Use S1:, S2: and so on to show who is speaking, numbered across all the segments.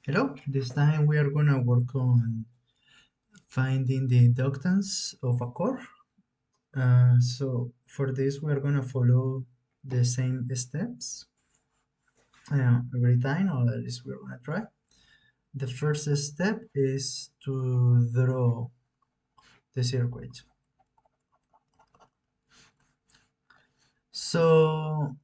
S1: Hello, this time we are gonna work on finding the inductance of a core. So for this we are gonna follow the same steps every time, or at least we're gonna try. The first step is to draw the circuit. So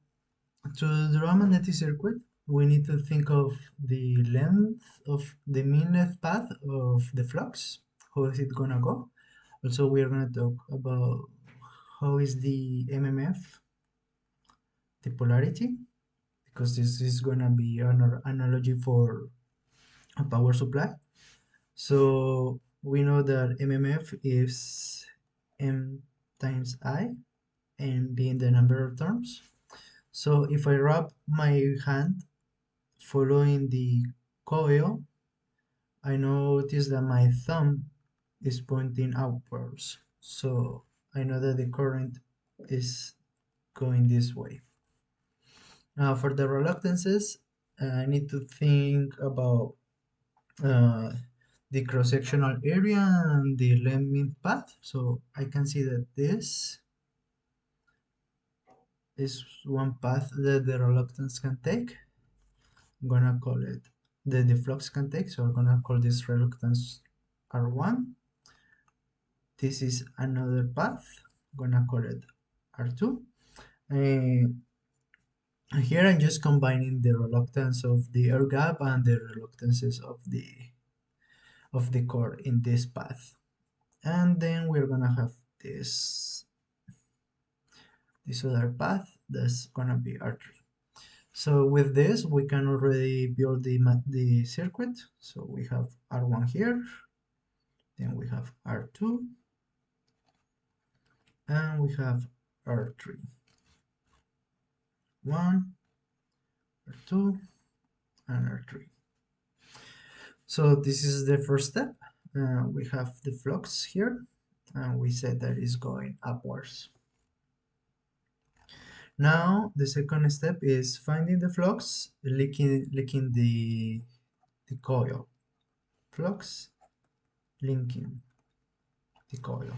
S1: to draw a magnetic circuit, we need to think of the length of the mean length path of the flux. How is it gonna go? Also, we are gonna talk about how is the MMF, the polarity, because this is gonna be an analogy for a power supply. So we know that MMF is M times I, and being the number of turns. So if I wrap my hand following the coil, I notice that my thumb is pointing outwards. So I know that the current is going this way. Now for the reluctances, I need to think about uh, the cross-sectional area and the length path. So I can see that this is one path that the reluctance can take. I'm gonna call it the flux can take, so I'm gonna call this reluctance R1. This is another path. I'm gonna call it R2. And here I'm just combining the reluctance of the air gap and the reluctances of the core in this path. And then we're gonna have this other path that's gonna be R3. So with this we can already build the circuit. So we have R1 here, then we have R2, and we have R3. 1, R2, and R3. So this is the first step. We have the flux here, and we said that is going upwards. Now the second step is finding the flux, linking the coil. Flux linking the coil.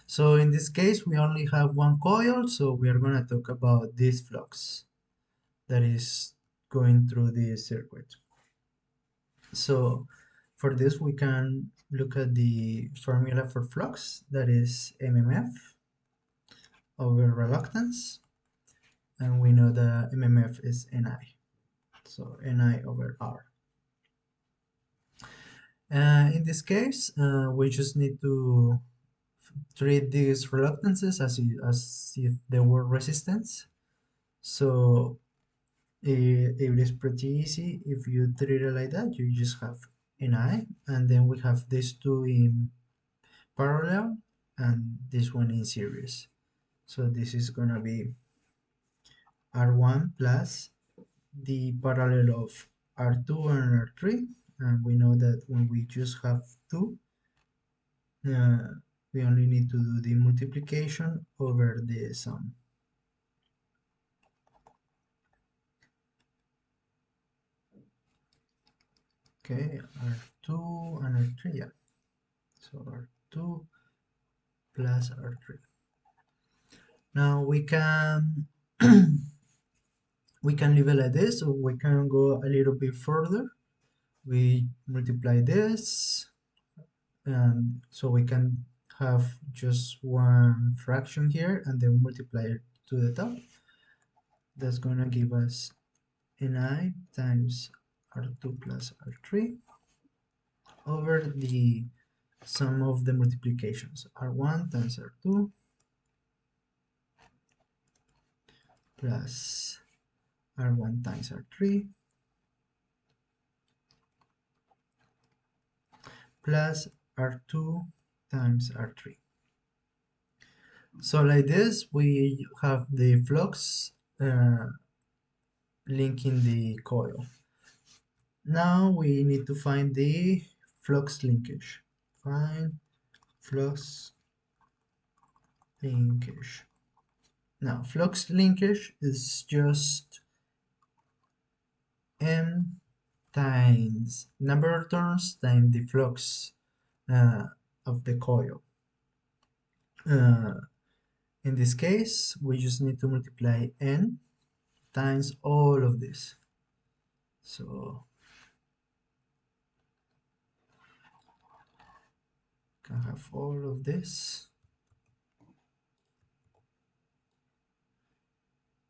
S1: So in this case we only have one coil, so we are going to talk about this flux that is going through the circuit. So for this we can look at the formula for flux, that is MMF over reluctance, and we know the MMF is Ni, so Ni over R. In this case, we just need to treat these reluctances as if they were resistance. So it is pretty easy. If you treat it like that, you just have Ni, and then we have these two in parallel and this one in series. So this is gonna be R1 plus the parallel of R2 and R3, and we know that when we just have two, uh, we only need to do the multiplication over the sum. Okay, R2 and R3, yeah. So R2 plus R3. Now we can we can leave it like this, or we can go a little bit further. We multiply this, and so we can have just one fraction here and then multiply it to the top. That's gonna give us Ni times R2 plus R3 over the sum of the multiplications, R1 times R2 plus R1 times R3 plus R2 times R3. So like this, we have the flux linking the coil. Now we need to find the flux linkage. Find flux linkage. Now flux linkage is just M times number of turns times the flux uh, of the coil. Uh, in this case, we just need to multiply n times all of this. So can have all of this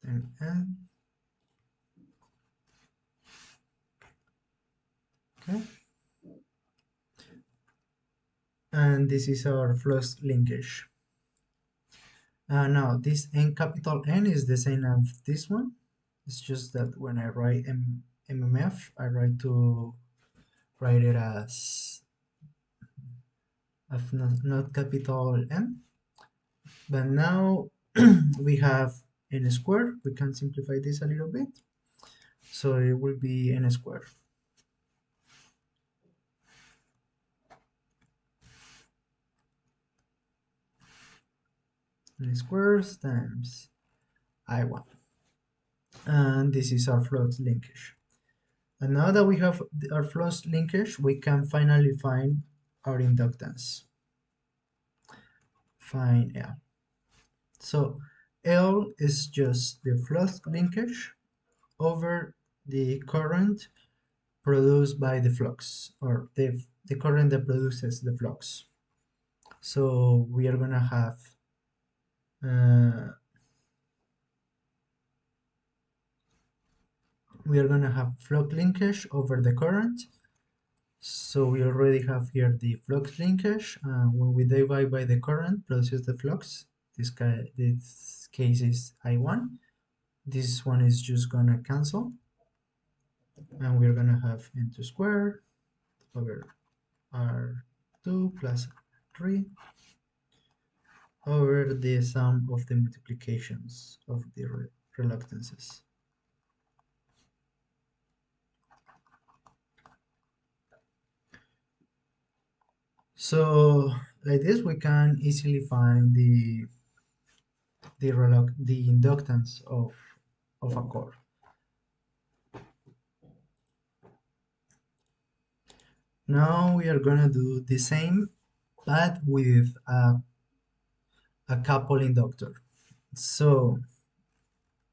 S1: and n. Okay, and this is our flux linkage. Now this n capital N is the same as this one. It's just that when I write MMF, I write it as not capital M. But now we have n squared. We can simplify this a little bit. So it will be n squared. N squared times I1. And this is our flux linkage. And now that we have our flux linkage, we can finally find our inductance. Find L. So L is just the flux linkage over the current produced by the flux, or the current that produces the flux. So we are gonna have flux linkage over the current. So we already have here the flux linkage. When we divide by the current produces the flux, this case is I1. This one is just gonna cancel, and we're gonna have n2 squared over r2 plus 3 over the sum of the multiplications of the reluctances. So like this, we can easily find the inductance of a core. Now we are gonna do the same, but with a couple inductor. So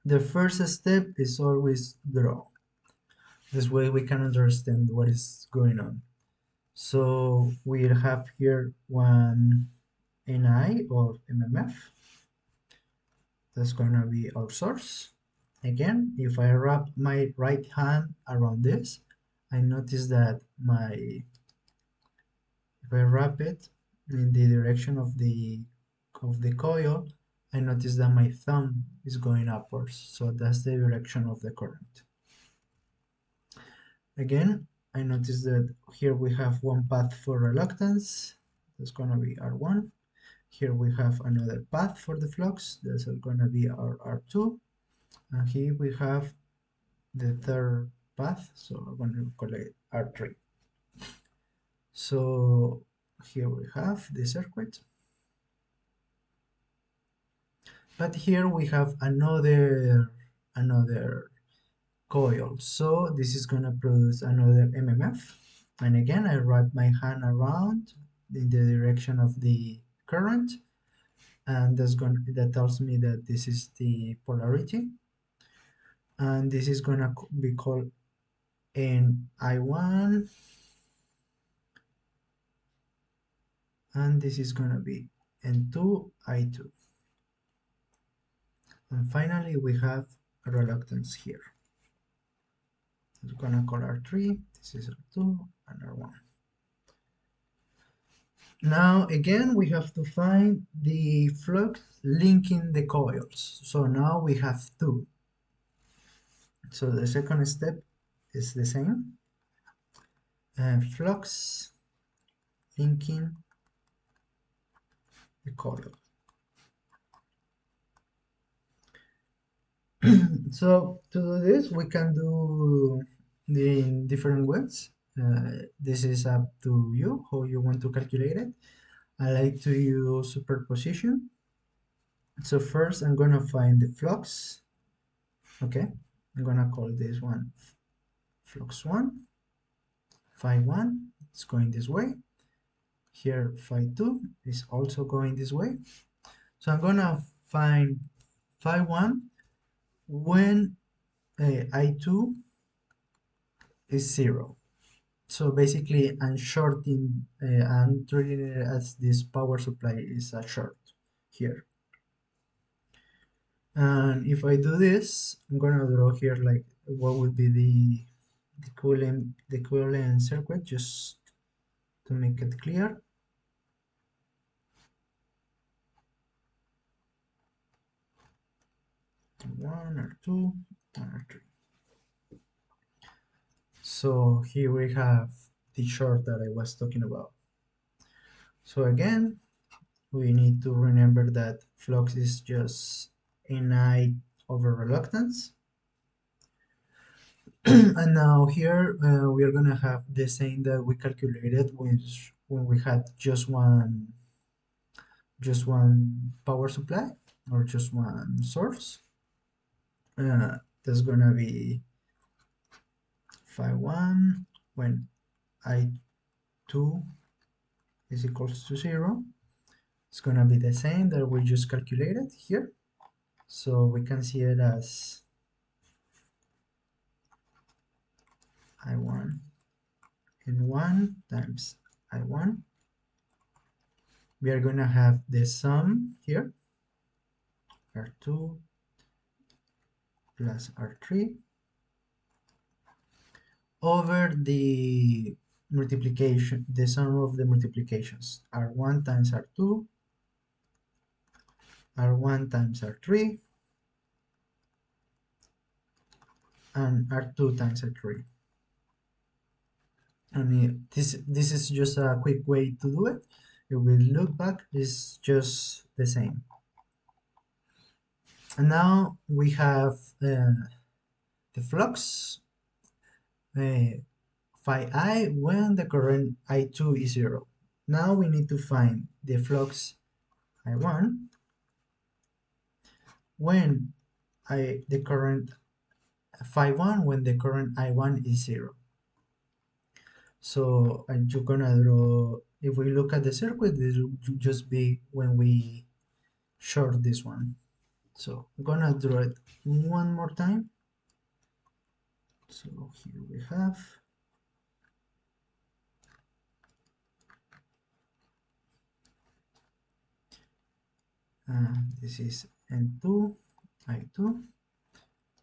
S1: the first step is always draw. This way we can understand what is going on. So we'll have here one Ni or MMF. That's gonna be our source. Again, if I wrap my right hand around this, I notice that if I wrap it in the direction of the coil, I notice that my thumb is going upwards. So that's the direction of the current. Again, I notice that here we have one path for reluctance. That's gonna be R1. Here we have another path for the flux. That's gonna be our R2. And here we have the third path, so I'm going to call it R3. So here we have the circuit. But here we have another coil. So this is going to produce another MMF. And again, I wrap my hand around in the direction of the current. And that tells me that this is the polarity. And this is going to be called NI1. And this is going to be N2, I2. And finally, we have a reluctance here. We're going to call R3, this is R2, and R1. Now, again, we have to find the flux linking the coils. So now we have two. So the second step is the same. Flux linking the coil. So to do this, we can do in different ways. This is up to you, how you want to calculate it. I like to use superposition. So first I'm gonna find the flux. Okay, I'm gonna call this one flux 1. phi 1 is going this way. Here phi 2 is also going this way. So I'm gonna find phi 1 when I2 is 0. So basically I'm shorting, I'm treating it as this power supply is a short here. And if I do this, I'm gonna draw here like what would be the equivalent circuit, just to make it clear. One or two or three. So here we have the short that I was talking about. So again, we need to remember that flux is just Ni over reluctance. And now here we are gonna have the same that we calculated when we had just one power supply or just one source. That's gonna be phi 1 when I2 is equals to 0. It's gonna be the same that we just calculated here. So we can see it as I1 N1 times I1. We are gonna have the sum here, R2 plus R3 over the multiplication, the sum of the multiplications, R1 times R2, R1 times R3, and R2 times R3. And this is just a quick way to do it. If we look back, it's just the same. And now we have the flux phi I when the current I2 is 0. Now we need to find the flux I1 when the current phi 1 when the current I1 is 0. So you're gonna draw, if we look at the circuit, this will just be when we short this one. So I'm gonna draw it one more time. So here we have this is N2, I2,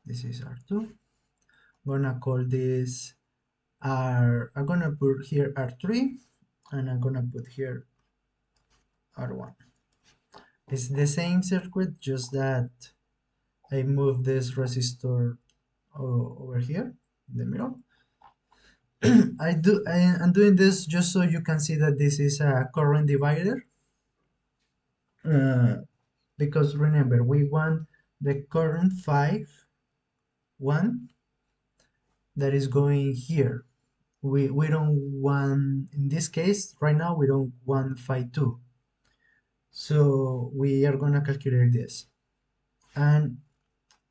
S1: this is R2. I'm gonna call this R, I'm gonna put here R3, and I'm gonna put here R1. It's the same circuit, just that I move this resistor over here in the middle. I'm doing this just so you can see that this is a current divider. Because remember, we want the current 1 that is going here. We don't want, in this case, right now, we don't want phi 2. So we are gonna calculate this. And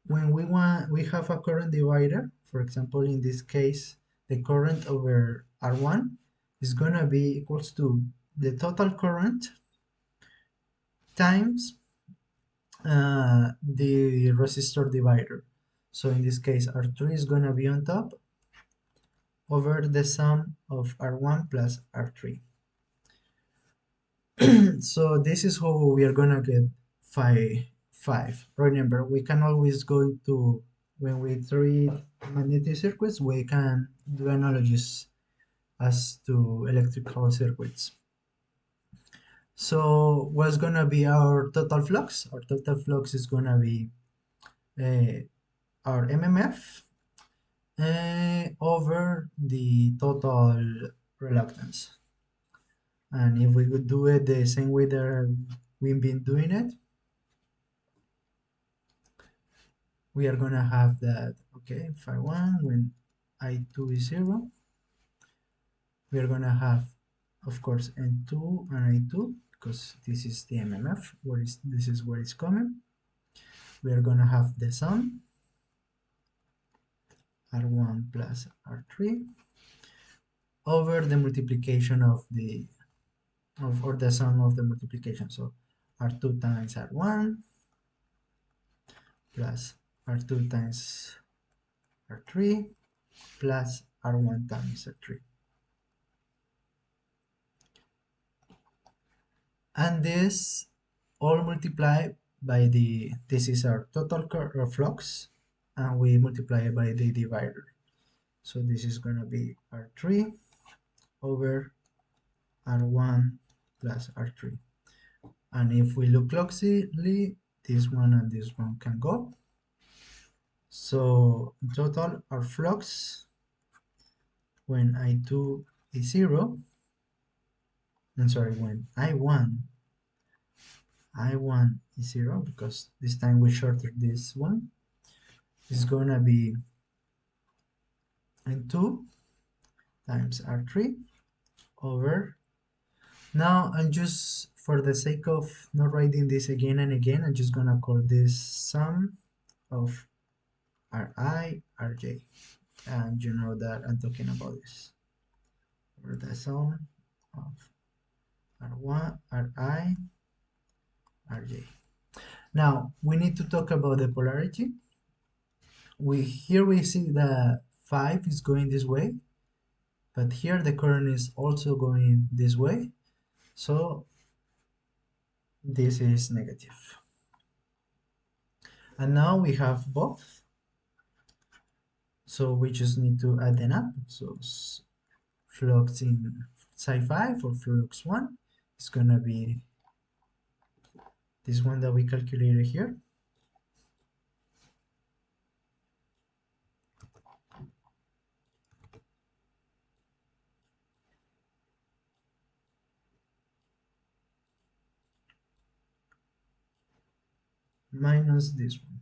S1: when we have a current divider, for example, in this case, the current over R1 is gonna be equals to the total current times the resistor divider. So in this case, R3 is gonna be on top over the sum of R1 plus R3. So this is how we are gonna get phi 5. Remember, we can always go to, when we treat magnetic circuits, we can do analogies as to electrical circuits. So what's gonna be our total flux? Our total flux is gonna be our MMF over the total reluctance. And if we would do it the same way that we've been doing it, we are gonna have that, okay, phi 1 when I2 is 0. We are gonna have, of course, N2 and I2, because this is the MMF, this is where it's coming. We are gonna have the sum, R1 plus R3. over the multiplication of the or the sum of the multiplication. So R2 times R1 plus R2 times R3 plus R1 times R3. And this all multiply by this is our total flux, and we multiply it by the divider. So this is going to be R3 over R1 plus R3. And if we look closely, this one and this one can go. So in total, our flux when I2 is 0, I'm sorry, when I1 is 0, because this time we shorted this one, is gonna be N2 times R3 over. Now I'm just, for the sake of not writing this again and again, I'm just gonna call this sum of Ri, Rj. And you know that I'm talking about this. Or the sum of R1, Ri, Rj. Now we need to talk about the polarity. Here we see that 5 is going this way, but here the current is also going this way, so this is negative. And now we have both, so we just need to add them up. So flux in psi 5 or flux 1 is gonna be this one that we calculated here, minus this one.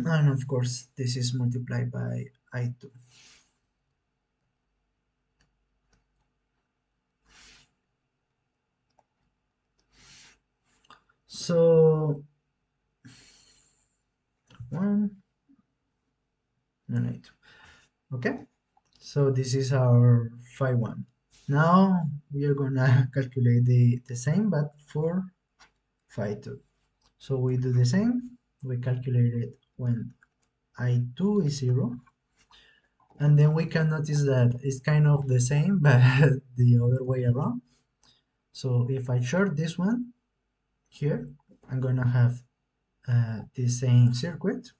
S1: And of course this is multiplied by I2. So 1 and I2. Okay, so this is our phi 1. Now we are gonna calculate the same but for phi 2. So we do the same, we calculate it when I2 is 0, and then we can notice that it's kind of the same but the other way around. So if I short this one here, I'm gonna have the same circuit,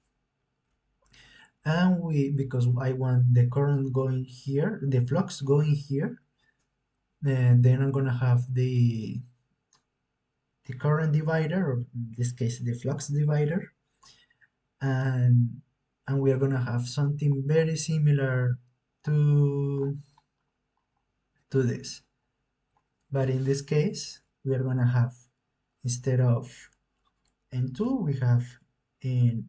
S1: and because I want the current going here, the flux going here, and then I'm gonna have the current divider, or in this case the flux divider, and we are gonna have something very similar to this, but in this case we are gonna have, instead of N2 we have in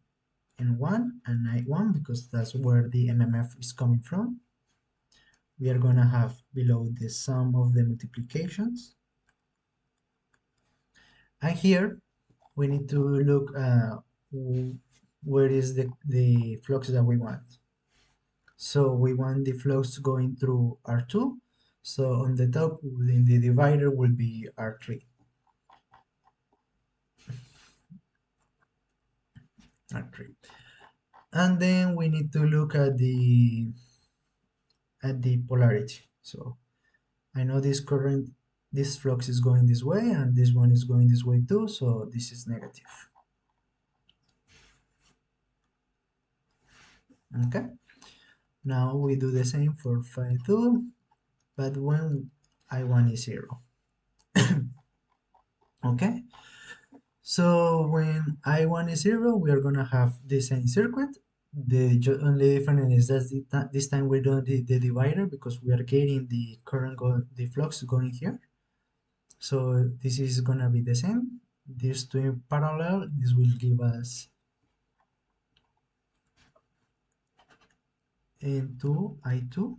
S1: N1 and I1, because that's where the MMF is coming from. We are gonna have below the sum of the multiplications, and here we need to look where is the flux that we want. So we want the flux going through R2, so on the top in the divider will be R3. R3. And then we need to look at the polarity. So I know this flux is going this way, and this one is going this way too, so this is negative. Okay, now we do the same for phi 2, but when I1 is 0. Okay, so when I1 is 0, we are gonna have the same circuit. The only difference is that this time we don't need the divider, because we are getting the current the flux going here. So this is gonna be the same. These two in parallel, this will give us N2 I2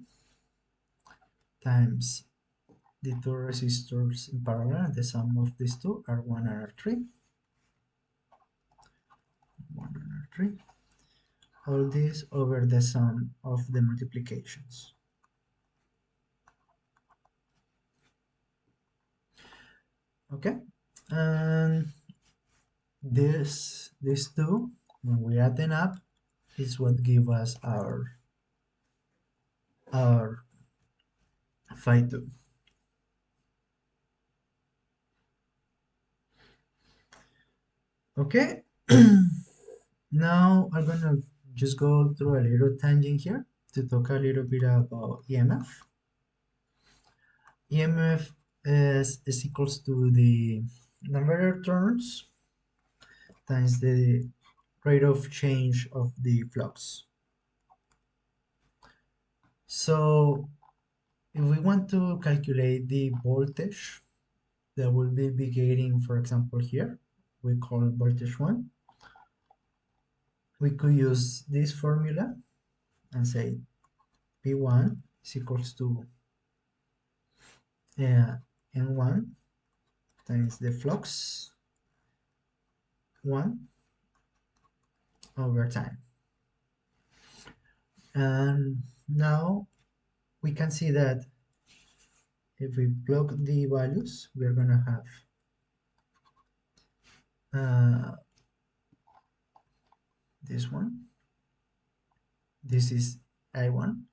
S1: times the two resistors in parallel, the sum of these two, R1 and R3. R3, all this over the sum of the multiplications. Okay, and these two, when we add them up, is what give us our phi 2. Okay, now I'm gonna just go through a little tangent here to talk a little bit about EMF. EMF is equals to the number of turns times the rate of change of the flux. So if we want to calculate the voltage that will be getting, for example, here, we call voltage 1, we could use this formula and say P1 is equals to N1 times the flux 1 over time. And now we can see that if we plug the values, we're gonna have this one. This is I1.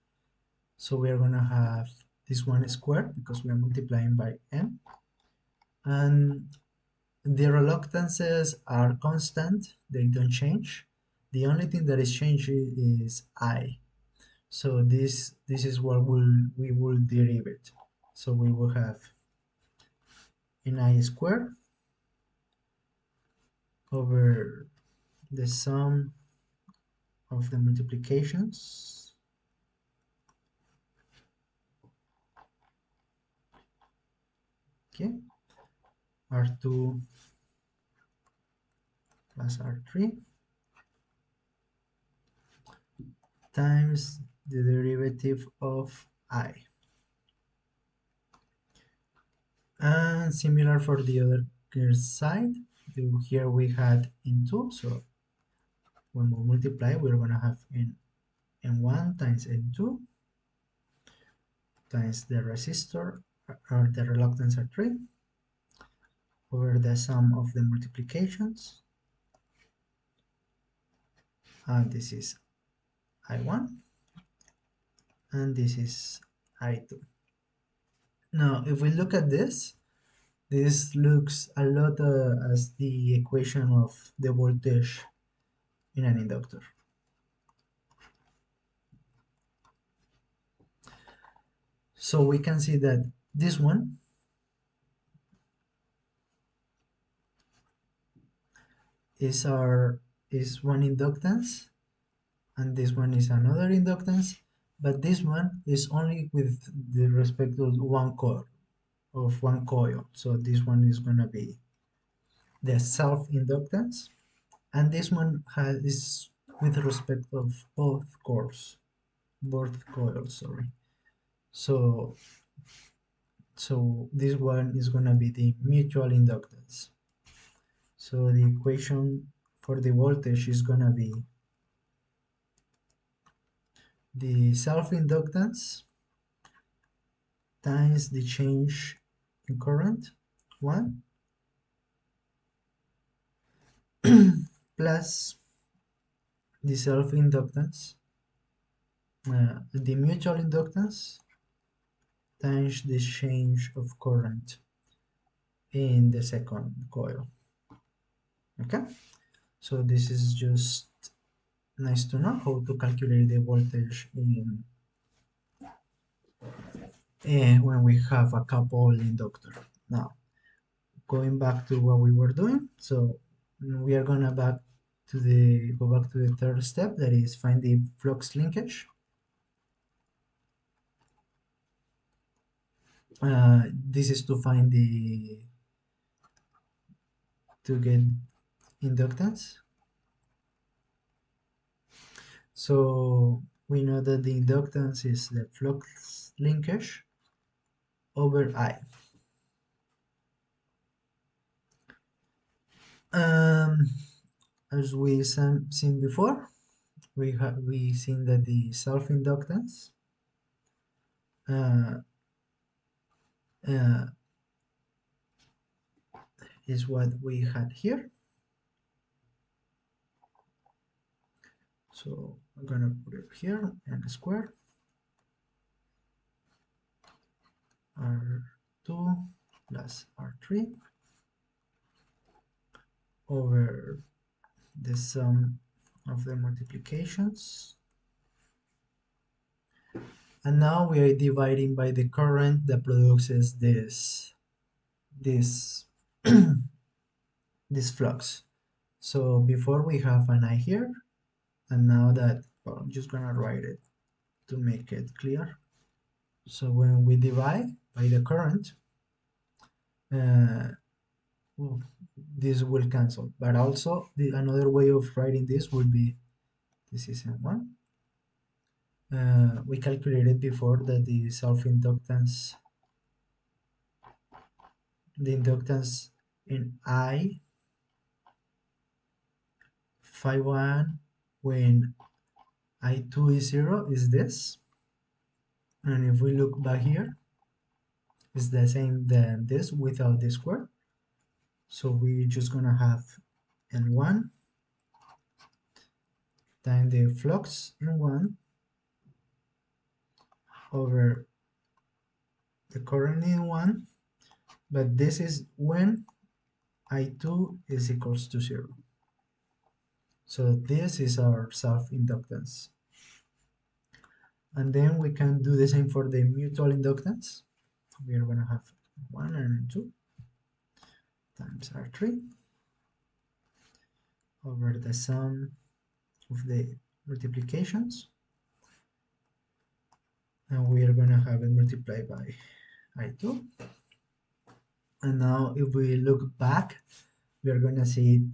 S1: So we are gonna have this one squared because we are multiplying by n. And the reluctances are constant, they don't change. The only thing that is changing is I. So this is what we will derive it. So we will have an I squared over the sum of the multiplications. Okay, R2 plus R3 times the derivative of I. And similar for the other side, here we had n2, so when we multiply, we're going to have n1 times n2 times the resistor, or the reluctance R3, over the sum of the multiplications, and this is I1, and this is I2. Now, if we look at this looks a lot as the equation of the voltage in an inductor. So we can see that this one is one inductance, and this one is another inductance, but this one is only with the respect of one coil. So this one is gonna be the self-inductance, and this one is with respect of both coils, sorry. So this one is gonna be the mutual inductance. So the equation for the voltage is gonna be the self-inductance times the change in current, 1, plus the self-inductance, the mutual inductance times the change of current in the second coil. Okay, so this is just nice to know how to calculate the voltage when we have a couple inductor. Now, going back to what we were doing, so we are gonna go back to the third step, that is find the flux linkage. This is to get inductance. So we know that the inductance is the flux linkage over I. Um, as we seen before, we seen that the self-inductance uh, uh, is what we had here. So I'm gonna put it here, n squared r2 plus r3 over the sum of the multiplications. And now we are dividing by the current that produces this this flux. So before we have an I here, and now that, well, I'm just gonna write it to make it clear. So when we divide by the current, uh, well, this will cancel. But also another way of writing this would be, this is N1. We calculated before that the inductance in I phi 1 when I2 is 0 is this. And if we look back here, it's the same than this without this square. So we're just gonna have N1 times the flux N1 over the current N1, but this is when I2 is equals to 0. So this is our self-inductance. And then we can do the same for the mutual inductance. We are gonna have 1 and 2 times R3 over the sum of the multiplications, and we are gonna have it multiplied by I2. And now if we look back, we are gonna see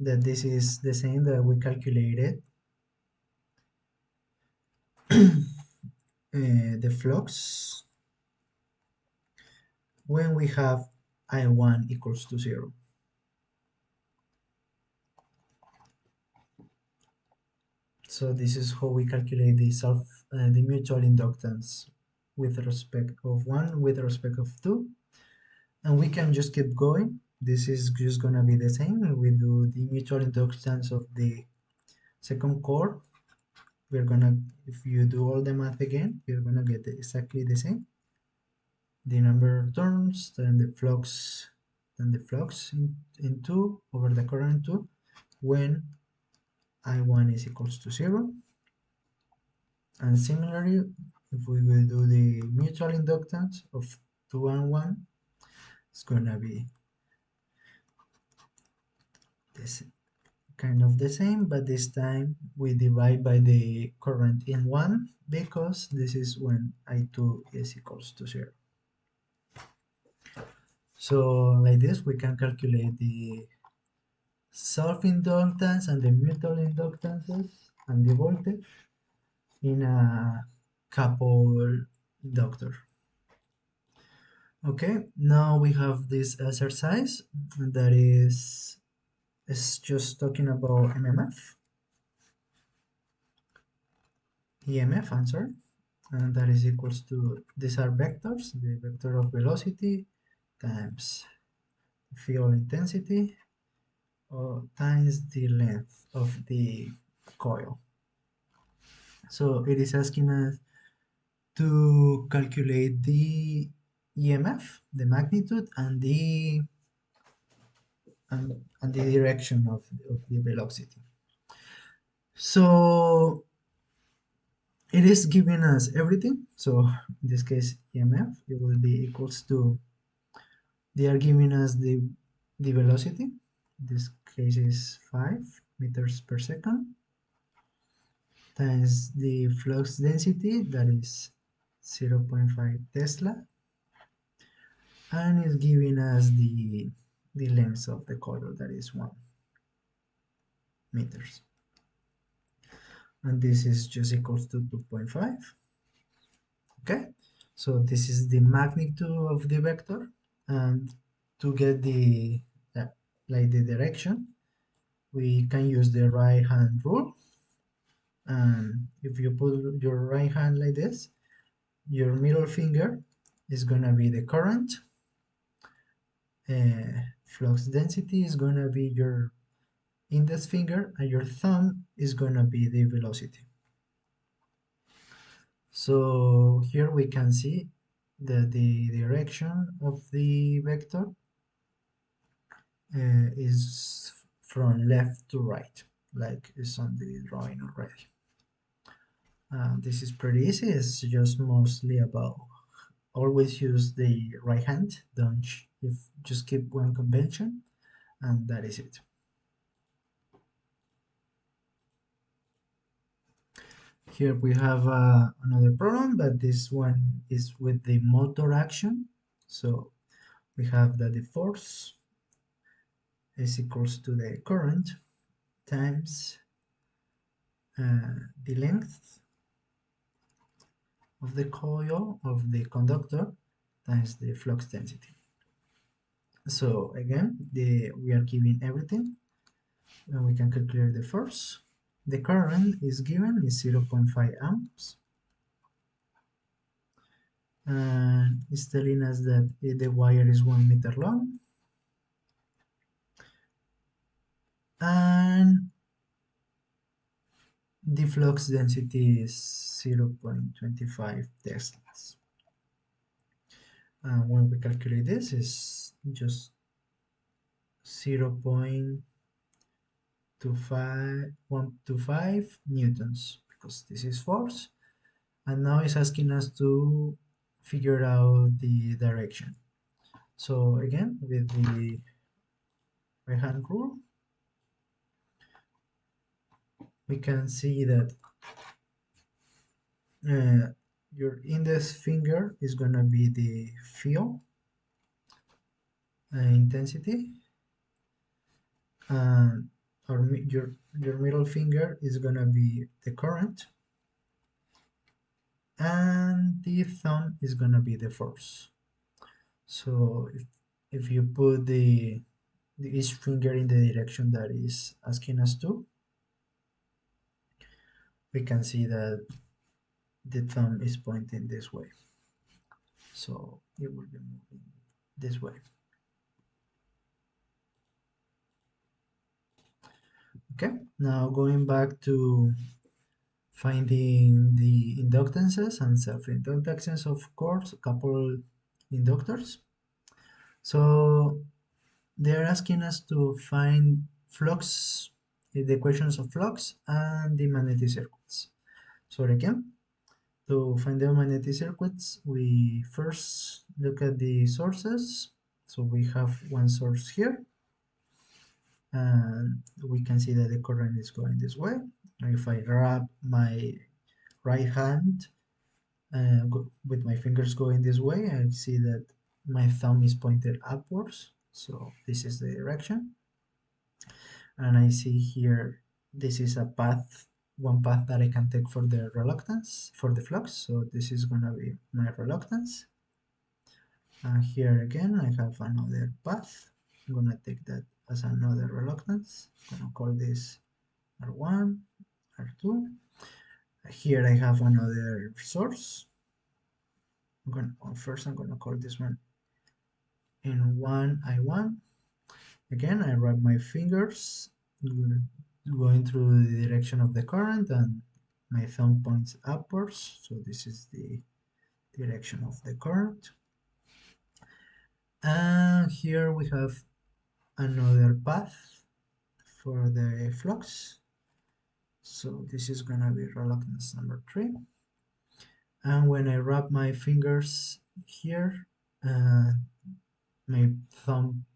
S1: that this is the same that we calculated the flux when we have I1 equals to 0. So this is how we calculate the mutual inductance with respect of 1, with respect of 2. And we can just keep going. This is just gonna be the same. We do the mutual inductance of the second core. We're gonna, if you do all the math again, you're gonna get exactly the same. The number of turns, then the flux in 2 over the current 2 when I1 is equals to 0. And similarly, if we will do the mutual inductance of 2 and 1, it's gonna be this kind of the same, but this time we divide by the current in 1 because this is when I2 is equals to 0. So like this we can calculate the self-inductance and the mutual inductances and the voltage in a couple inductor. Okay, now we have this exercise that is just talking about EMF answer, and that is equals to, these are vectors, the vector of velocity times field intensity or times the length of the coil. So it is asking us to calculate the EMF, the magnitude, and the direction of the velocity. So it is giving us everything. So in this case, EMF, it will be equals to, they are giving us the velocity. This case is 5 meters per second times the flux density, that is 0.5 Tesla, and is giving us the length of the coil, that is 1 meters, and this is just equals to 2.5. Okay, so this is the magnitude of the vector, and to get the like the direction, we are gonna use the we can use the right hand rule. And if you put your right hand like this, your middle finger is gonna be the current, flux density is gonna be your index finger, and your thumb is gonna be the velocity. So here we can see that the direction of the vector is from left to right, like is on the drawing already. This is pretty easy. It's just mostly about always use the right hand. Don't if just keep one convention, and that is it. Here we have another problem, but this one is with the motor action. So we have that the force is equals to the current times the length of the coil of the conductor times the flux density. So again, we are given everything, and we can calculate the force. The current is given is 0.5 amps, and it's telling us that the wire is 1 meter long, and the flux density is 0.25 teslas. When we calculate this, is just 0.25 newtons, because this is force. And now it's asking us to figure out the direction. So again, with the right hand rule, we can see that your index finger is going to be the field intensity, and your middle finger is going to be the current, and the thumb is going to be the force. So if you put each finger in the direction that is asking us to, we can see that the thumb is pointing this way. So it will be moving this way. Okay, now going back to finding the inductances and self-inductances, of course, a couple inductors. So they're asking us to find flux, the equations of flux and the magnetic circuits. So again, to find the magnetic circuits, we first look at the sources. So we have one source here, and we can see that the current is going this way. And if I wrap my right hand with my fingers going this way, I see that my thumb is pointed upwards. So this is the direction. And I see here, this is a path, one path that I can take for the reluctance, for the flux. So this is gonna be my reluctance. And here again, I have another path. I'm gonna take that as another reluctance. I'm gonna call this R1, R2. Here I have another source. First I'm gonna call this one N1, I1. Again, I wrap my fingers going through the direction of the current, and my thumb points upwards. So this is the direction of the current. And here we have another path for the flux. So this is gonna be reluctance number 3. And when I wrap my fingers here, my thumb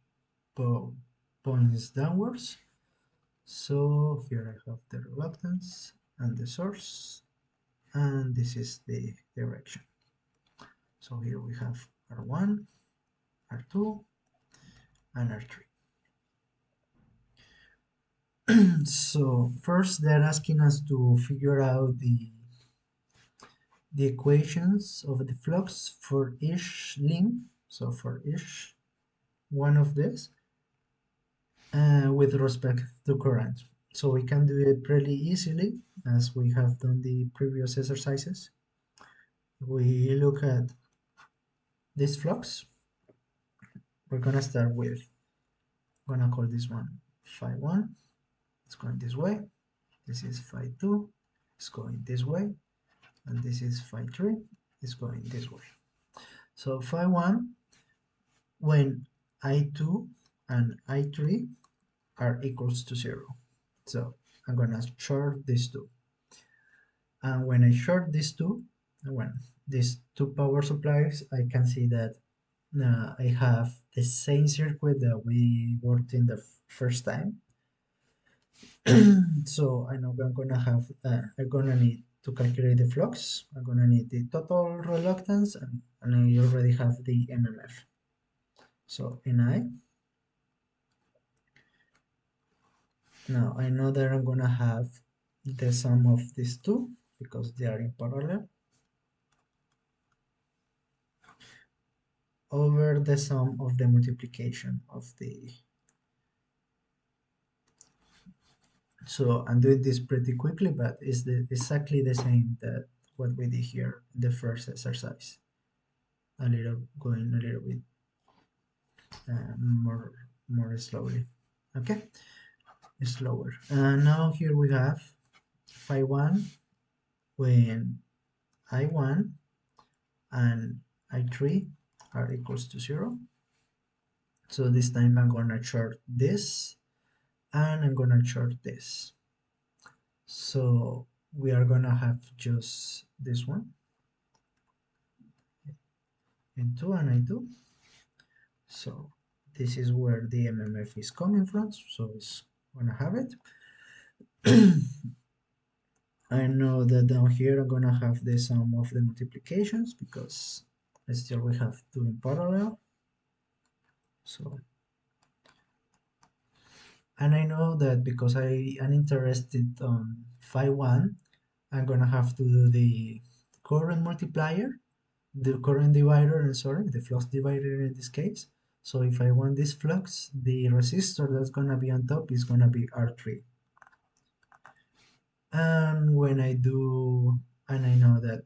S1: points downwards. So here I have the reluctance and the source, and this is the direction. So here we have R1, R2, and R3. So first they're asking us to figure out the equations of the flux for each link. So for each one of this, with respect to current. So we can do it pretty easily as we have done the previous exercises. We look at this flux. We're gonna start with, I'm gonna call this one phi 1. It's going this way. This is phi 2. It's going this way. And this is phi 3. It's going this way. So phi 1, when I2 and I3 are equals to 0. So I'm gonna short these two. And when I short these two, when these two power supplies, I can see that I have the same circuit that we worked in the first time. So I know I'm gonna have, I'm gonna need to calculate the flux. I'm gonna need the total reluctance, and I already have the MMF. So Ni. Now I know that I'm gonna have the sum of these two because they are in parallel over the sum of the multiplication of the. So I'm doing this pretty quickly, but it's exactly the same that what we did here in the first exercise. Going a little bit more slowly. Okay, slower. And now here we have phi 1 when I1 and I3 are equals to 0. So this time I'm gonna chart this and I'm gonna chart this. So we are gonna have just this one, N2 and I2. So this is where the MMF is coming from, so it's gonna have it. I know that down here I'm gonna have the sum of the multiplications because still we have two in parallel. So, and I know that because I am interested on phi 1, I'm gonna have to do the current multiplier, the current divider, and sorry, the flux divider in this case. So if I want this flux, the resistor that's gonna be on top is gonna be R3. And when I do, and I know that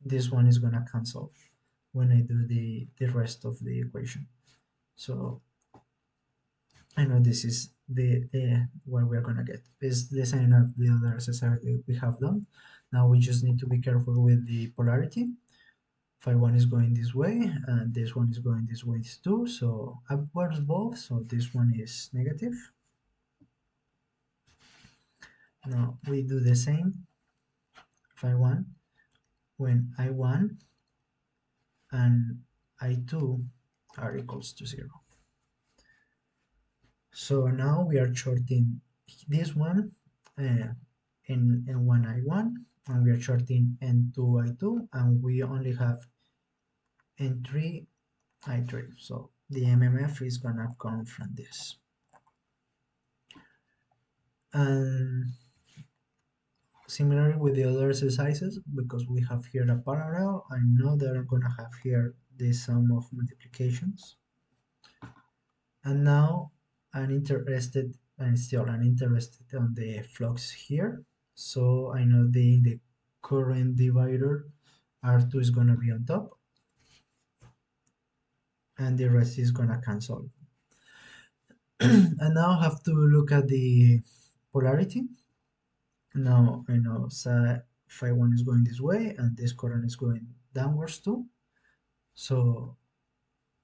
S1: this one is gonna cancel when I do the rest of the equation. So I know this is the what we're gonna get. It's the same as the other exercise we have done. Now we just need to be careful with the polarity. Phi 1 is going this way, and this one is going this way too, so upwards both, so this one is negative. Now we do the same, Phi 1, when I1 and I2 are equals to 0. So now we are shorting this one in N1 I1, and we are shorting N2 I2, and we only have N3 I3. So the MMF is gonna come from this. And similarly with the other exercises, because we have here a parallel, I know that I'm gonna have here the sum of multiplications. And now I'm interested, and still I'm interested on the flux here. So I know the current divider R2 is gonna be on top, and the rest is gonna cancel. And now I have to look at the polarity. Now I know phi 1 is going this way, and this current is going downwards too. So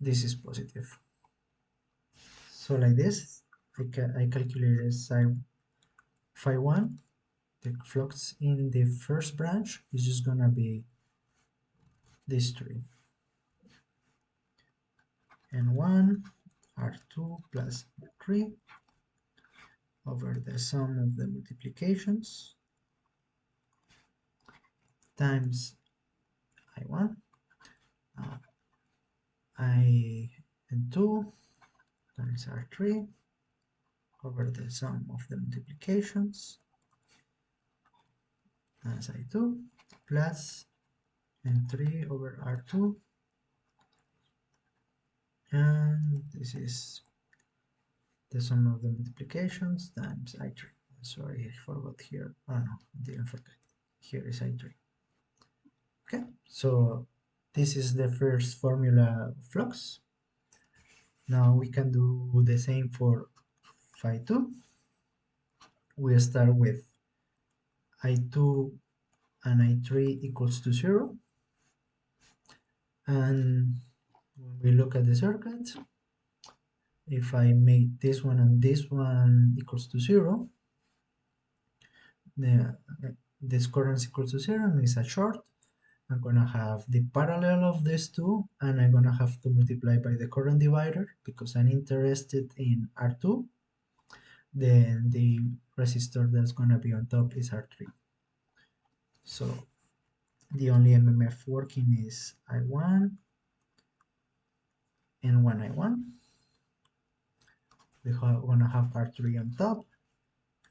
S1: this is positive. So like this, I calculated phi 1. The flux in the first branch is just gonna be this three. N1 R2 plus 3 over the sum of the multiplications times I1 I2 times R3 over the sum of the multiplications as I2 plus N3 over R2, and this is the sum of the multiplications times I3. Sorry, I forgot here. Oh no, I didn't forget. Here is I3. Okay, so this is the first formula flux. Now we can do the same for phi 2. We start with I2 and I3 equals to 0. And when we look at the circuit, if I make this one and this one equals to 0, this current equals to 0 means a short. I'm gonna have the parallel of these two, and I'm gonna have to multiply by the current divider because I'm interested in R2. Then the resistor that's gonna be on top is R3. So the only MMF working is I1 and 1I1. We're gonna have R3 on top,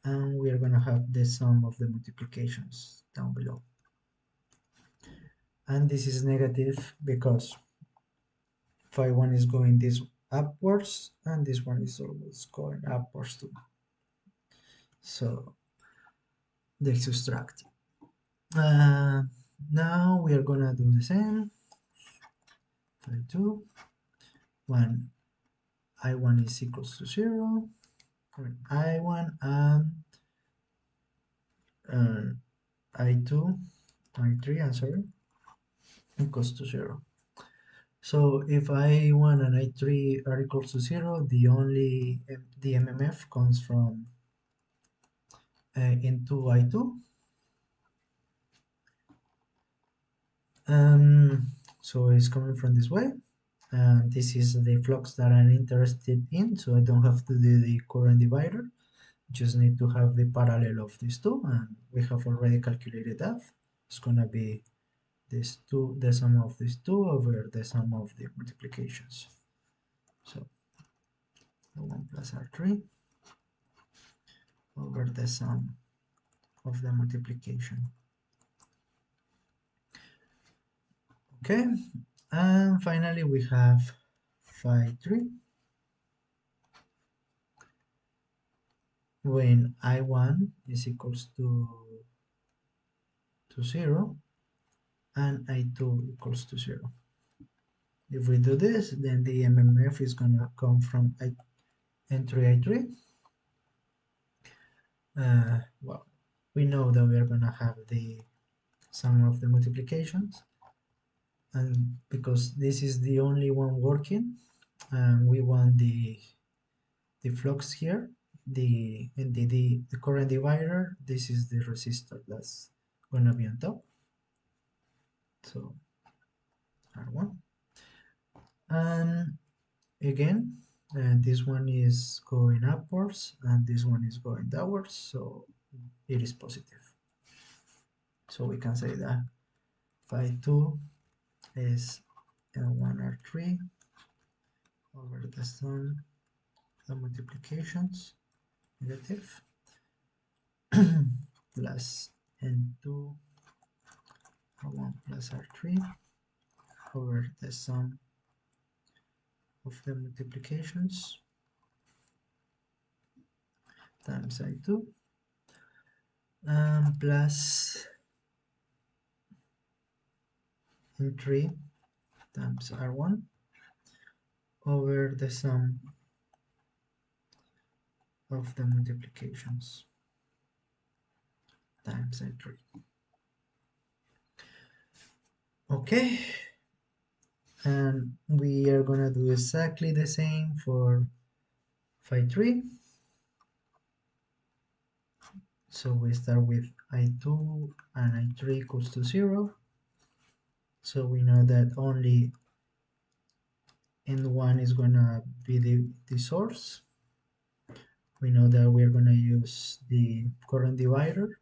S1: and we are gonna have the sum of the multiplications down below. And this is negative because phi 1 is going this upwards, and this one is always going upwards too. So they subtract. Now we are gonna do the same. Phi 2 when I1 is equals to 0, when I1 and I2, I3, I'm sorry, equals to 0. So if I1 and I3 are equals to 0, the MMF comes from into I2. So it's coming from this way. And this is the flux that I'm interested in, so I don't have to do the current divider. Just need to have the parallel of these two, and we have already calculated that. It's gonna be this two, the sum of these two over the sum of the multiplications. So R1 plus R3 over the sum of the multiplication. Okay, and finally we have phi 3 when I1 is equals to 0 and I2 equals to 0. If we do this, then the MMF is going to come from entry I3. Well, we know that we are going to have the sum of the multiplications, and because this is the only one working, and we want the flux here, the current divider, this is the resistor that's going to be on top. So R1. And again, and this one is going upwards and this one is going downwards, so it is positive. So we can say that phi 2 is L1R3 over the sum of the multiplications, negative, plus N2 R1 plus R3 over the sum of the multiplications times I2 plus N3 times R1 over the sum of the multiplications times I3. Okay, and we are gonna do exactly the same for phi 3. So we start with I2 and I3 equals to 0. So we know that only N1 is gonna be the source. We know that we're gonna use the current divider.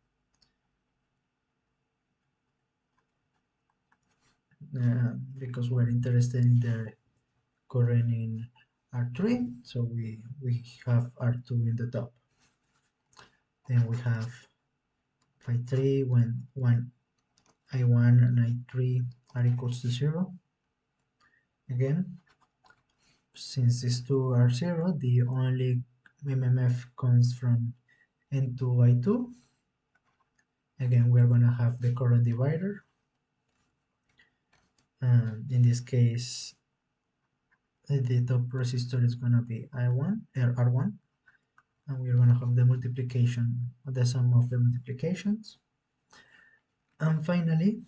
S1: Because we're interested in the current in R3, so we have R2 in the top. Then we have phi 3 when I1 and I3 are equals to 0. Again, since these two are 0, the only MMF comes from N2 I2. Again, we're going to have the current divider. And in this case, the top resistor is going to be I1 or R1. And we're going to have the multiplication, the sum of the multiplications. And finally,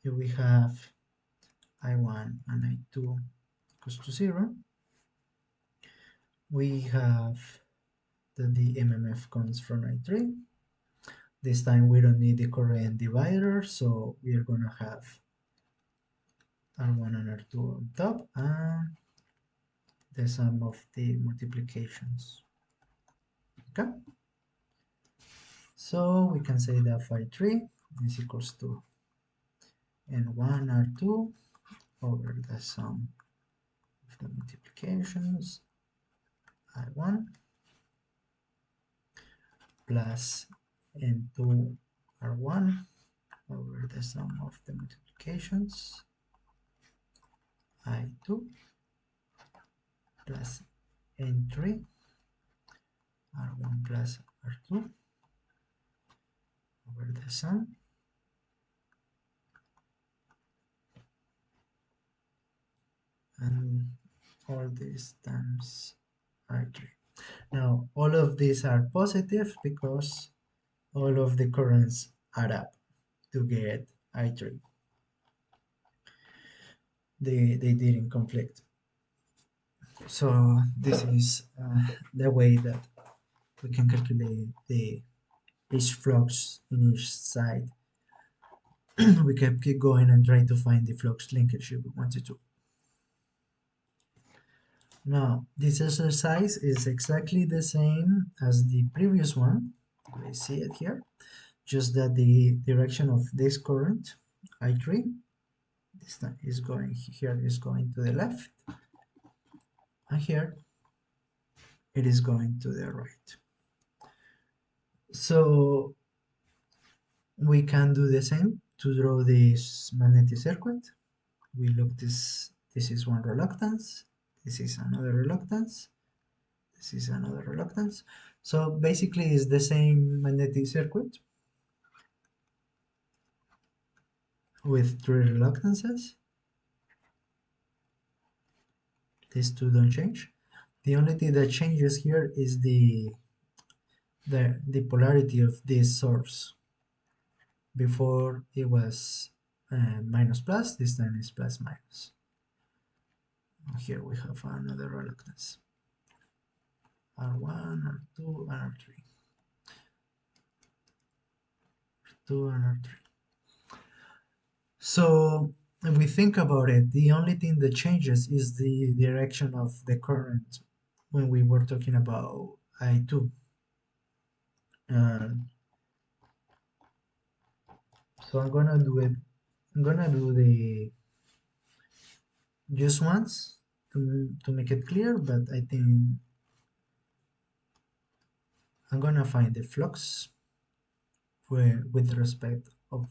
S1: if we have I1 and I2 equals to 0, we have that the MMF comes from I3. This time we don't need the current divider, so we are going to have R1 and R2 on top and the sum of the multiplications. Okay, so we can say that phi 3 is equals to N1 R2 over the sum of the multiplications I1 plus N2 R1 over the sum of the multiplications I2 plus N3 R1 plus R2 over the sum and all these times I3. Now all of these are positive because all of the currents add up to get I3. They didn't conflict. So this is the way that we can calculate the each flux in each side. We can keep going and try to find the flux linkage if we wanted to. Now, this exercise is exactly the same as the previous one. We see it here, just that the direction of this current, I3, this time is going here, is going to the left, and here it is going to the right. So we can do the same to draw this magnetic circuit. We look this is one reluctance, this is another reluctance, this is another reluctance. So basically it's the same magnetic circuit with three reluctances. These two don't change. The only thing that changes here is the polarity of this source. Before it was minus plus, this time is plus minus. Here we have another reluctance. R1, R2, and R3. R2 and R3. So if we think about it, the only thing that changes is the direction of the current when we were talking about I2. So I'm gonna do it. I'm gonna do the just once to make it clear, but I think I'm gonna find the flux with respect of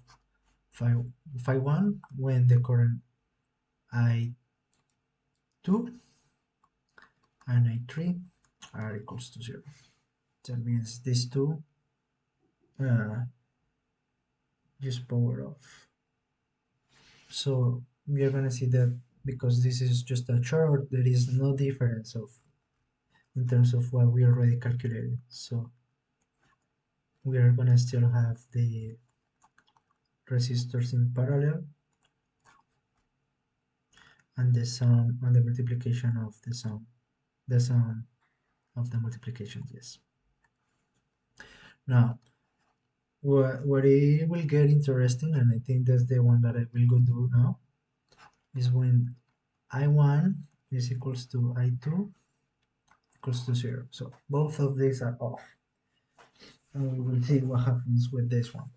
S1: phi 1 when the current I2 and I3 are equals to 0. That means these two just power off. So we are gonna see that because this is just a chart, there is no difference in terms of what we already calculated. So we are gonna still have the resistors in parallel and the sum and the multiplication of the sum of the multiplications. Yes. Now what it will get interesting, and I think that's the one that I will go do now, is when I1 is equals to I2 equals to 0. So both of these are off. And we will see what happens with this one.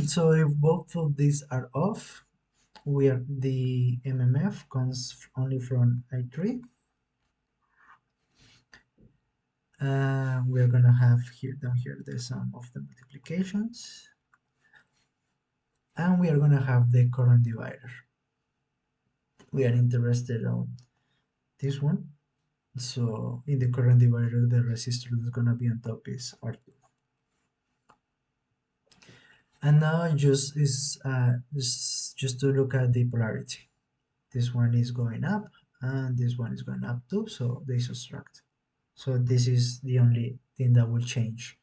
S1: So if both of these are off, the MMF comes only from I3. We're gonna have here down here the sum of the multiplications, and we are gonna have the current divider. We are interested on this one. So in the current divider, the resistor that's gonna be on top is R2. And now just to look at the polarity. This one is going up and this one is going up too, so they subtract. So this is the only thing that will change.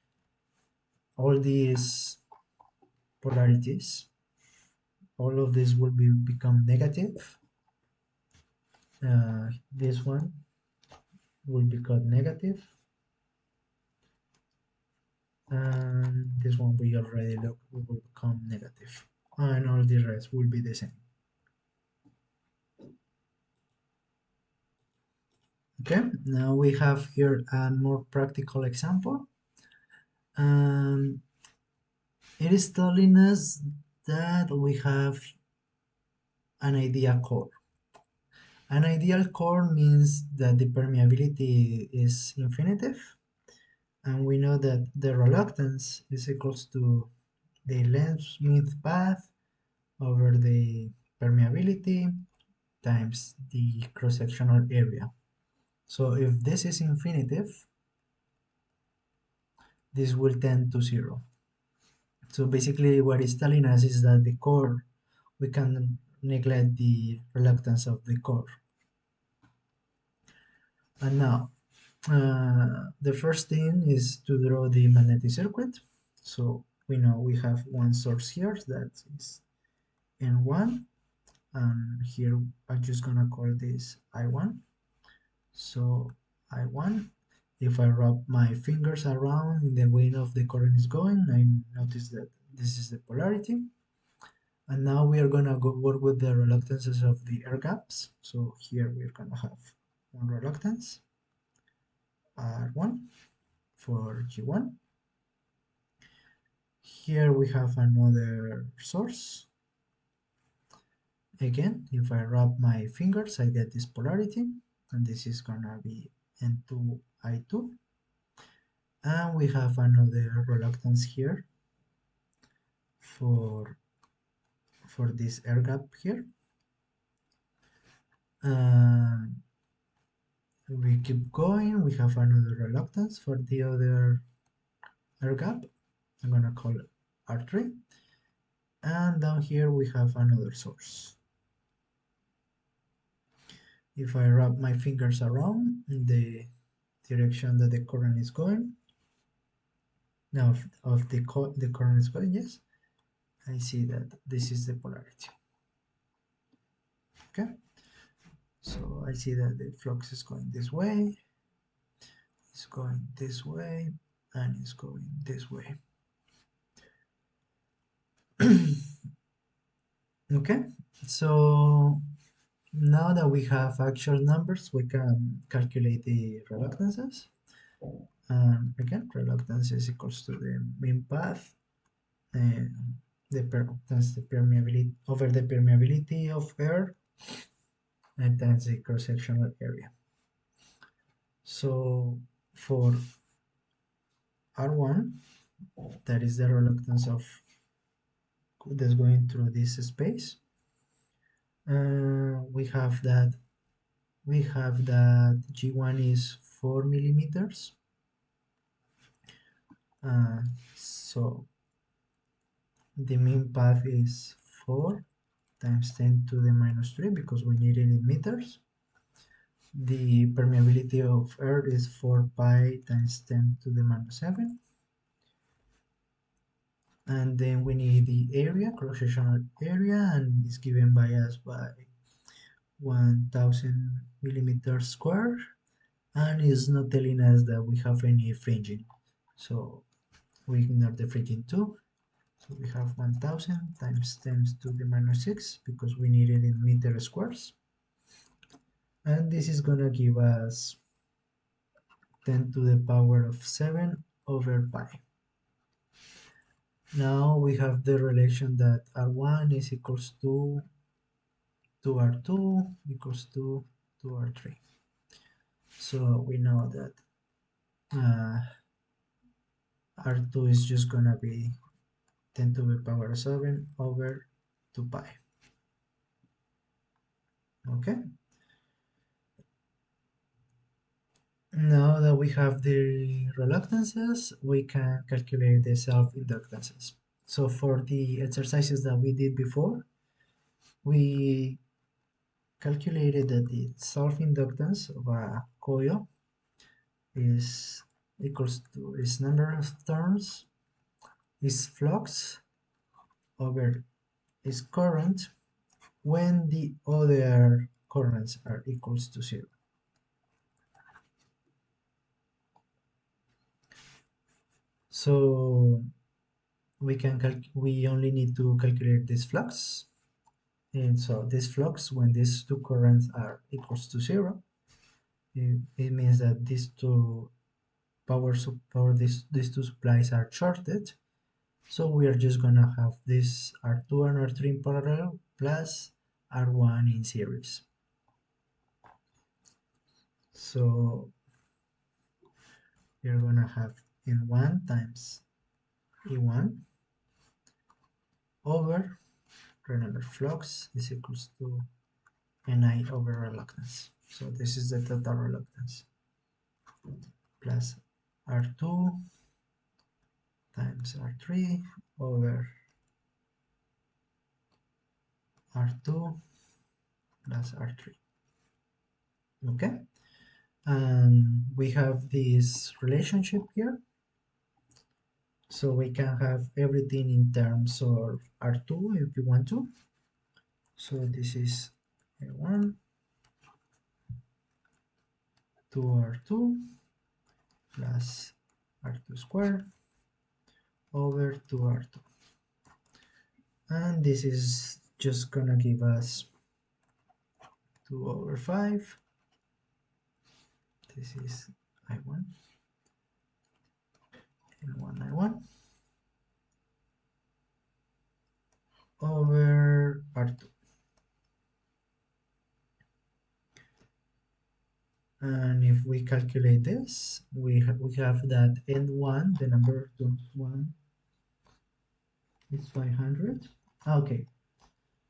S1: All these polarities, all of this will become negative. This one will become negative, and this one we already look will become negative, and all the rest will be the same. Okay, now we have here a more practical example. Um, it is telling us that we have an ideal core. An ideal core means that the permeability is infinitive, and we know that the reluctance is equals to the length path over the permeability times the cross-sectional area. So if this is infinitive, this will tend to zero. So basically what it's telling us is that the core, we can neglect the reluctance of the core. And now, the first thing is to draw the magnetic circuit. So we know we have one source here that is N1, and here I'm just gonna call this I1. So I1, if I rub my fingers around in the way of the current is going, I notice that this is the polarity. And now we are gonna go work with the reluctances of the air gaps. So here we're gonna have one reluctance, R1 for G1. Here we have another source. Again, if I rub my fingers, I get this polarity, and this is gonna be N2, I2. And we have another reluctance here for this air gap here. We keep going, we have another reluctance for the other air gap. I'm gonna call it R3. And down here we have another source. If I wrap my fingers around in the direction that the current is going, now of the current is going, yes, I see that this is the polarity. Okay, so I see that the flux is going this way, it's going this way, and it's going this way. Okay, so now that we have actual numbers, we can calculate the reluctances. Again, reluctance is equals to the mean path, that's the permeability over the permeability of air, and times the cross-sectional area. So for R1, that is the reluctance of that's going through this space. We have that G1 is 4 millimeters. So the mean path is 4 times 10 to the minus 3 because we need it in meters. The permeability of air is 4 pi times 10 to the minus 7. And then we need the area, cross-sectional area, and it's given by us by 1000 millimeters square, and it's not telling us that we have any fringing, so we ignore the fringing too. So we have 1000 times 10 to the minus 6 because we need it in meter squares, and this is gonna give us 10 to the power of 7 over pi. Now we have the relation that R1 is equals to R2 equals to R3. So we know that R2 is just gonna be 10 to the power of 7 over 2 pi. Okay. Now that we have the reluctances, we can calculate the self-inductances. So for the exercises that we did before, we calculated that the self-inductance of a coil is equals to its number of turns, its flux over its current when the other currents are equals to zero. So we only need to calculate this flux, and so this flux when these two currents are equals to zero, it means that these two these two supplies are shorted. So we are just gonna have this R2 and R3 in parallel plus R1 in series. So we're gonna have N1 times E1 over, remember, flux is equals to Ni over reluctance. So this is the total reluctance plus R2 times R3 over R2 plus R3. Okay, and we have this relationship here, so we can have everything in terms of R2 if you want to. So this is A1 2R2 plus R2 squared over 2R2, and this is just gonna give us 2 over 5. This is I1 N1 I1 over R2. And if we calculate this, we have that N1, the number of turns 1 is 500. Okay,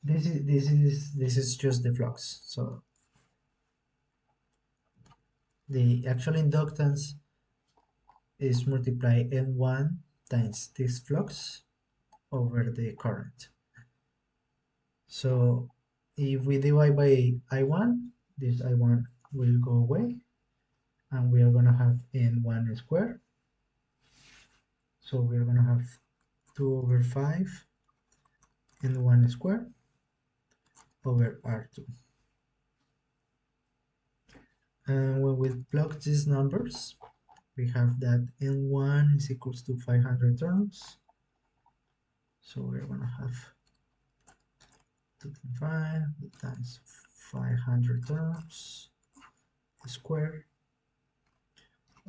S1: this is just the flux. So the actual inductance is multiply N1 times this flux over the current. So if we divide by I1, this I1 will go away, and we are going to have N1 squared. So we're going to have 2 over 5 N1 squared over R2. And when we plug these numbers, we have that N1 is equals to 500 turns. So we're going to have 2.5 times 500 turns squared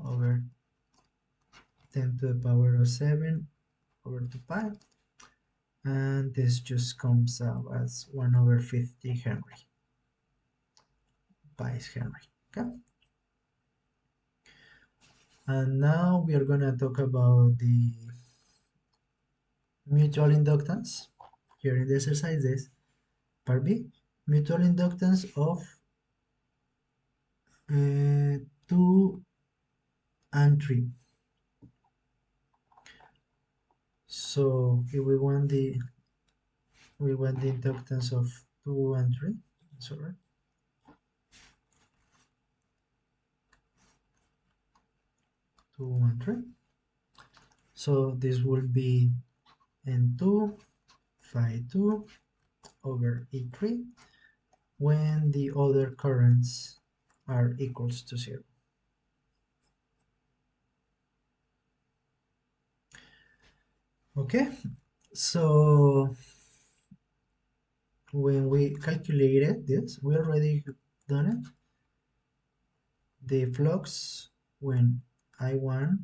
S1: over 10 to the power of 7 over 2 pi. And this just comes out as 1 over 50 Henry. Pi is Henry. Okay? And now we are going to talk about the mutual inductance. Here in the exercises, part B, mutual inductance of 2 and 3. So here we want the inductance of 2 and 3. Sorry. 2 and 3. So this will be N2 phi 2 over E3 when the other currents are equals to 0. Okay, so when we calculated this, we already done it. The flux when I1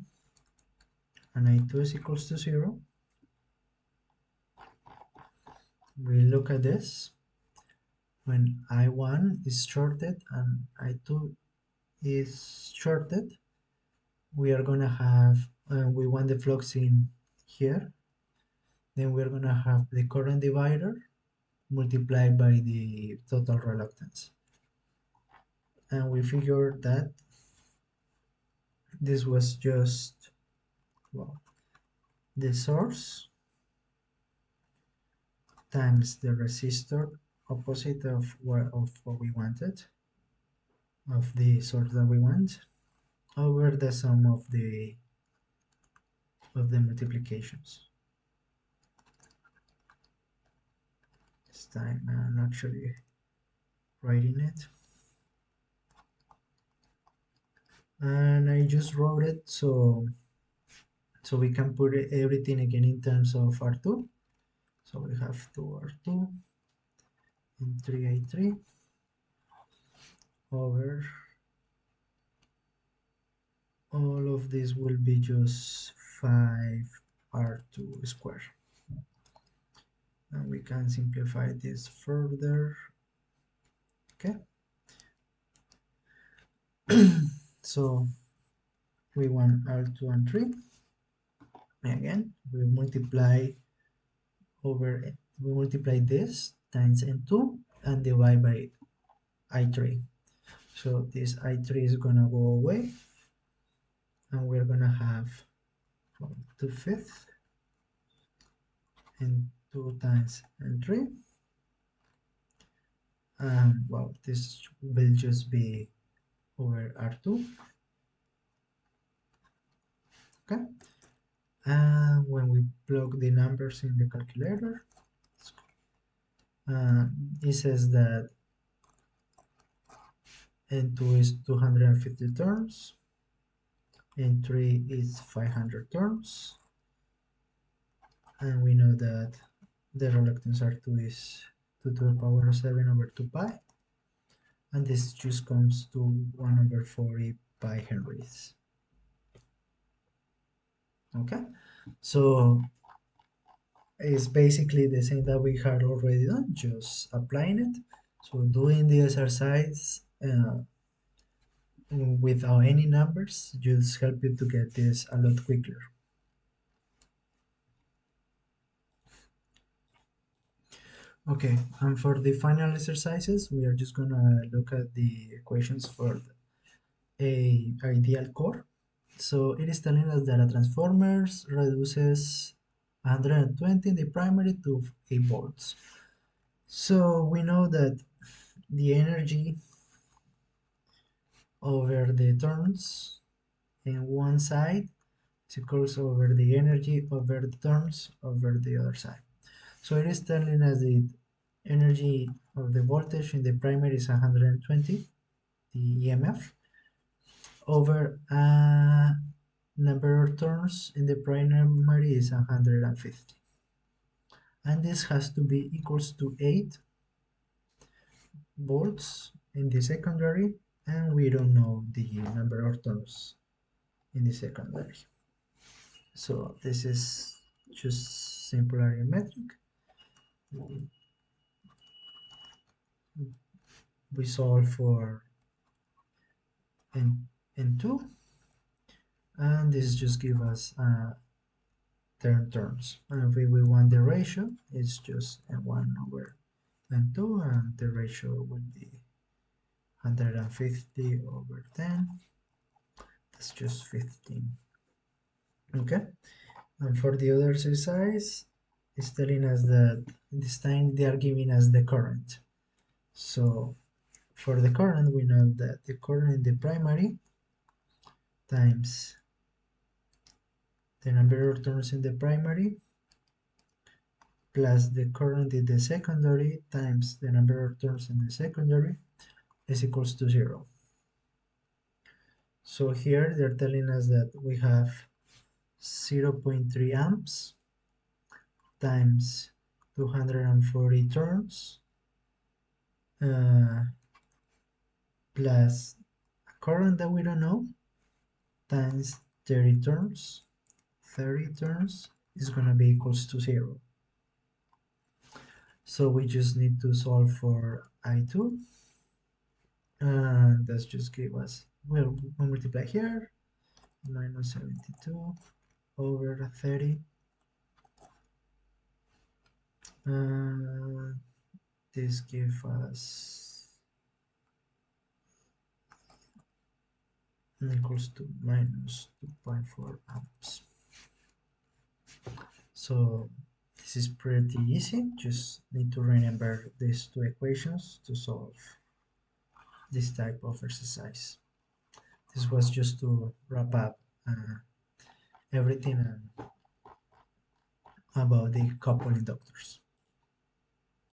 S1: and I2 is equals to 0, we look at this. When I1 is shorted and I2 is shorted, we are gonna have, we want the flux in here, then we're gonna have the current divider multiplied by the total reluctance. And we figure that this was just, well, the source times the resistor opposite of what we wanted, of the source that we want, over the sum of the multiplications. This time I'm actually writing it, and I just wrote it so we can put everything again in terms of R2. So we have 2R2 and 3I3 over, all of this will be just 5R2 squared. And we can simplify this further. Okay. So we want R2 and 3. Again, we multiply this times N2 and divide by I3. So this I3 is gonna go away, and we're gonna have 2/5 and 2 times N3. Well, this will just be over R2. Okay. And when we plug the numbers in the calculator, uh, it says that N2 is 250 turns, N3 is 500 turns, and we know that the reluctance R2 is 2 to the power of 7 over 2 pi, and this just comes to 1 over 40 pi henries. Okay, so it's basically the same that we had already done, just applying it. So doing the exercise without any numbers just help you to get this a lot quicker. Okay, and for the final exercises, we are just gonna look at the equations for a ideal core. So it is telling us that a transformer reduces 120 in the primary to 8 volts. So we know that the energy over the turns in one side is equals over the energy over the turns over the other side. So it is telling us the energy of the voltage in the primary is 120, the EMF, over number of turns in the primary is 150. And this has to be equals to 8 volts in the secondary, and we don't know the number of turns in the secondary. So this is just simple arithmetic. We solve for n2, and this just give us 10 terms. And if we want the ratio, it's just n1 over n2, and the ratio would be 150 over 10. That's just 15. Okay, and for the other exercise, it's telling us that this time they are giving us the current. So for the current, we know that the current in the primary times the number of turns in the primary plus the current in the secondary times the number of turns in the secondary is equals to 0. So here they're telling us that we have 0.3 amps times 240 turns plus a current that we don't know times 30 turns. 30 turns is going to be equals to 0. So we just need to solve for I2, and that's just give us, well, we multiply here, minus 72 over 30. This gives us equals to minus 2.4 amps. So this is pretty easy. Just need to remember these two equations to solve this type of exercise. This was just to wrap up everything about the couple inductors.